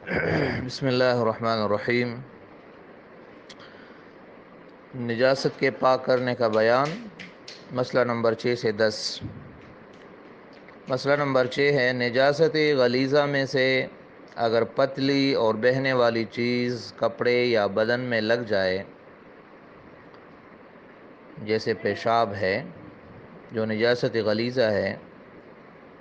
بسم اللہ الرحمن الرحیم۔ نجاست کے پاک کرنے کا بیان، مسئلہ نمبر 6 سے 10۔ مسئلہ نمبر 6 ہے نجاست غلیظہ میں سے اگر پتلی اور بہنے والی چیز کپڑے یا بدن میں لگ جائے، جیسے پیشاب ہے جو نجاست غلیظہ ہے،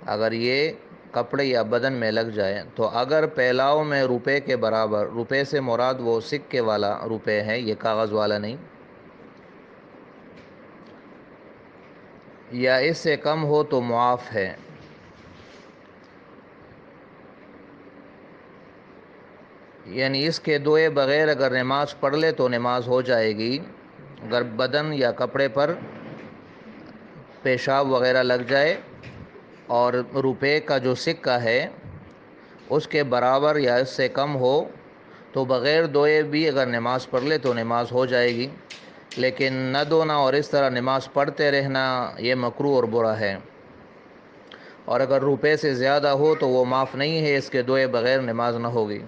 اگر یہ کپڑے یا بدن میں لگ جائے تو اگر پھیلاؤ میں روپے کے برابر، روپے سے مراد وہ سکے والا روپے ہے، یہ کاغذ والا نہیں، یا اس سے کم ہو تو معاف ہے۔ یعنی اس کے دھوئے بغیر اگر نماز پڑھ لے تو نماز ہو جائے گی۔ اگر بدن یا کپڑے پر پیشاب وغیرہ لگ جائے اور روپے کا جو سکہ ہے اس کے برابر یا اس سے کم ہو تو بغیر دھوئے بھی اگر نماز پڑھ لے تو نماز ہو جائے گی، لیکن نہ دھونا اور اس طرح نماز پڑھتے رہنا یہ مکروہ اور برا ہے۔ اور اگر روپے سے زیادہ ہو تو وہ معاف نہیں ہے، اس کے دھوئے بغیر نماز نہ ہوگی۔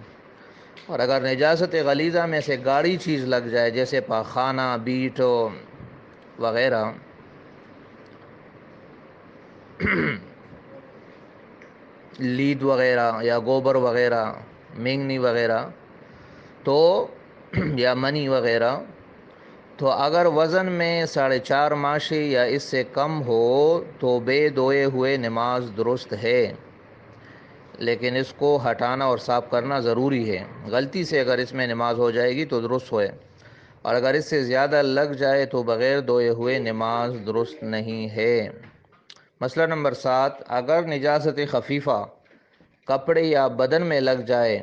اور اگر نجاست غلیظہ میں سے گاڑی چیز لگ جائے، جیسے پاخانہ، بیٹ وغیرہ، لید وغیرہ یا گوبر وغیرہ، مینگنی وغیرہ تو یا منی وغیرہ، تو اگر وزن میں 4.5 ماشی یا اس سے کم ہو تو بے دھوئے ہوئے نماز درست ہے، لیکن اس کو ہٹانا اور صاف کرنا ضروری ہے۔ غلطی سے اگر اس میں نماز ہو جائے گی تو درست ہوئے، اور اگر اس سے زیادہ لگ جائے تو بغیر دھوئے ہوئے نماز درست نہیں ہے۔ مسئلہ نمبر 7، اگر نجاست خفیفہ کپڑے یا بدن میں لگ جائے،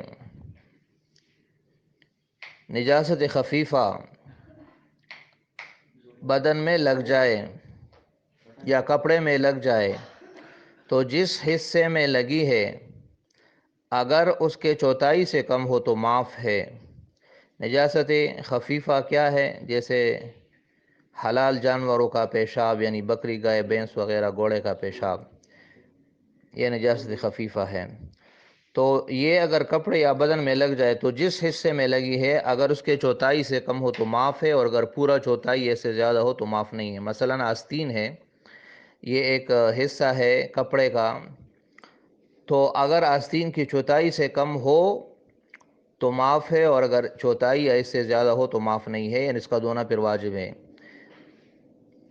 نجاست خفیفہ بدن میں لگ جائے یا کپڑے میں لگ جائے تو جس حصے میں لگی ہے اگر اس کے چوتھائی سے کم ہو تو معاف ہے۔ نجاست خفیفہ کیا ہے؟ جیسے حلال جانوروں کا پیشاب، یعنی بکری، گائے، بھینس وغیرہ، گھوڑے کا پیشاب، یہ نجاست خفیفہ ہے۔ تو یہ اگر کپڑے یا بدن میں لگ جائے تو جس حصے میں لگی ہے اگر اس کے چوتھائی سے کم ہو تو معاف ہے، اور اگر پورا چوتھائی سے زیادہ ہو تو معاف نہیں ہے۔ مثلا آستین ہے، یہ ایک حصہ ہے کپڑے کا، تو اگر آستین کی چوتھائی سے کم ہو تو معاف ہے، اور اگر چوتھائی یا اس سے زیادہ ہو تو معاف نہیں ہے، یعنی اس کا دھونا پھر واجب ہے۔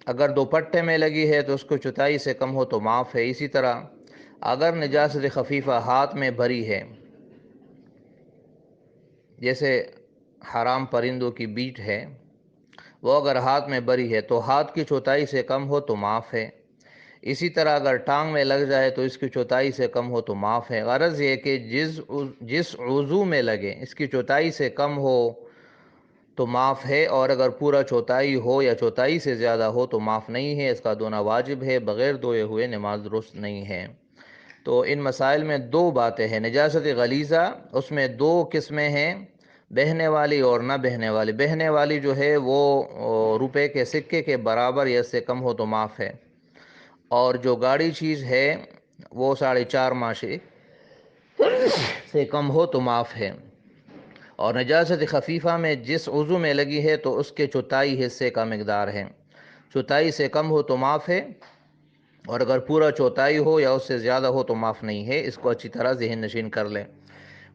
اگر دوپٹے میں لگی ہے تو اس کو چوتھائی سے کم ہو تو معاف ہے۔ اسی طرح اگر نجاست خفیفہ ہاتھ میں بھری ہے، جیسے حرام پرندوں کی بیٹ ہے، وہ اگر ہاتھ میں بھری ہے تو ہاتھ کی چوتھائی سے کم ہو تو معاف ہے۔ اسی طرح اگر ٹانگ میں لگ جائے تو اس کی چوتھائی سے کم ہو تو معاف ہے۔ غرض یہ کہ جس عضو میں لگے اس کی چوتھائی سے کم ہو تو معاف ہے، اور اگر پورا چوتھائی ہو یا چوتھائی سے زیادہ ہو تو معاف نہیں ہے، اس کا دھونا واجب ہے، بغیر دھوئے ہوئے نماز درست نہیں ہے۔ تو ان مسائل میں دو باتیں ہیں۔ نجاست غلیظہ، اس میں دو قسمیں ہیں، بہنے والی اور نہ بہنے والی۔ بہنے والی جو ہے وہ روپے کے سکے کے برابر یا اس سے کم ہو تو معاف ہے، اور جو گاڑی چیز ہے وہ 4.5 ماشی سے کم ہو تو معاف ہے۔ اور نجاست خفیفہ میں جس عضو میں لگی ہے تو اس کے چوتھائی حصے کا مقدار ہے، چوتھائی سے کم ہو تو معاف ہے، اور اگر پورا چوتھائی ہو یا اس سے زیادہ ہو تو معاف نہیں ہے۔ اس کو اچھی طرح ذہن نشین کر لیں۔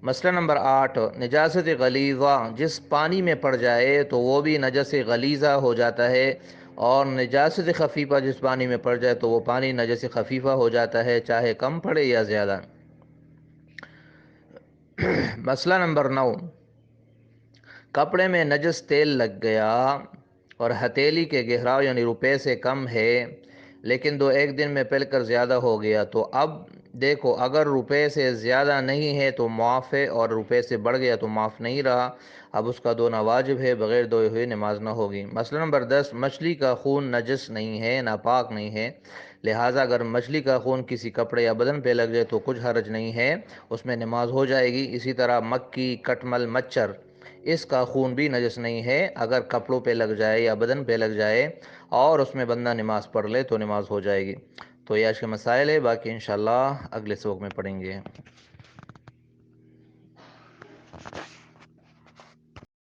مسئلہ نمبر 8، نجاست غلیظہ جس پانی میں پڑ جائے تو وہ بھی نجس غلیظہ ہو جاتا ہے، اور نجاست خفیفہ جس پانی میں پڑ جائے تو وہ پانی نجس خفیفہ ہو جاتا ہے، چاہے کم پڑے یا زیادہ۔ مسئلہ نمبر 9، کپڑے میں نجس تیل لگ گیا اور ہتھیلی کے گہراؤ یعنی روپے سے کم ہے، لیکن 1 دن میں پھیل کر زیادہ ہو گیا، تو اب دیکھو اگر روپے سے زیادہ نہیں ہے تو معاف ہے، اور روپے سے بڑھ گیا تو معاف نہیں رہا، اب اس کا دھونا واجب ہے، بغیر دھوئے ہوئے نماز نہ ہوگی۔ مسئلہ نمبر 10، مچھلی کا خون نجس نہیں ہے، ناپاک نہیں ہے، لہٰذا اگر مچھلی کا خون کسی کپڑے یا بدن پہ لگ جائے تو کچھ حرج نہیں ہے، اس میں نماز ہو جائے گی۔ اسی طرح مکھی، کٹمل، مچھر، اس کا خون بھی نجس نہیں ہے، اگر کپڑوں پہ لگ جائے یا بدن پہ لگ جائے اور اس میں بندہ نماز پڑھ لے تو نماز ہو جائے گی۔ تو یہ آج کے مسائل ہے، باقی انشاءاللہ اگلے سبق میں پڑھیں گے۔